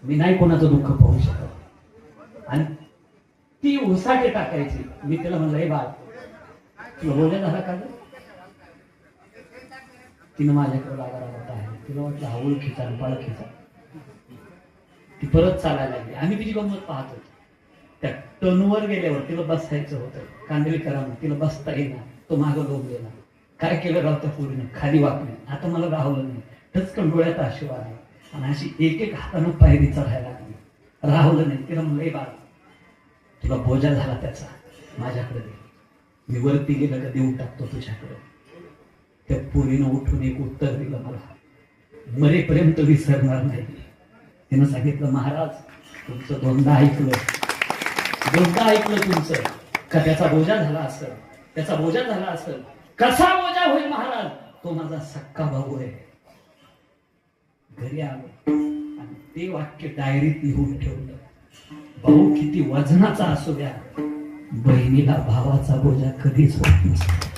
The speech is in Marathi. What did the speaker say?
मी नाही कोणाचं दुःख पाहू शकत. आणि ती उसाटे टाकायची. मी तिला म्हणलं, हे बाळ तुला बोलण्या झाला का? तिनं माझ्याकडे लागायला होता आहे. तिला वाटलं हा ओळखीचा आणि पाळखीचा. ती परत चालायला लागली. आम्ही तिची गंमत पाहत होतो. त्या टर्नवर गेल्यावर तिला बसायचं होतं. कांदळीकरांना तिला बसता येईना. तो मागं लोंबलेला. काय केलं राव त्या पोरीनं? खाली वाकणे. आता मला राहवलं नाही. टचकन डोळ्यात आशू आले आणि अशी एक एक हातानं पायरी चढायला लागली. राहवलं नाही. तिला म्हणलं, बाळ तुला बोजा झाला त्याचा, माझ्याकडे दे. मी वरती गेलं का देऊन टाकतो तुझ्याकडे. त्या पोरीनं उठून एक उत्तर दिलं मला, मरेपर्यंत विसरणार नाही. तिनं सांगितलं, महाराज तुमचं दोनदा ऐकलं तुमचं का त्याचा बोजा झाला असेल, त्याचा बोजा झाला असेल. कसा बोजा होईल महाराज? तो माझा सक्का भाऊ आहे. घरी आलो आणि ते वाक्य डायरीत लिहून ठेवलं. भाऊ किती वजनाचा असू द्या, बहिणीला भावाचा बोजा कधीच होत नसतो.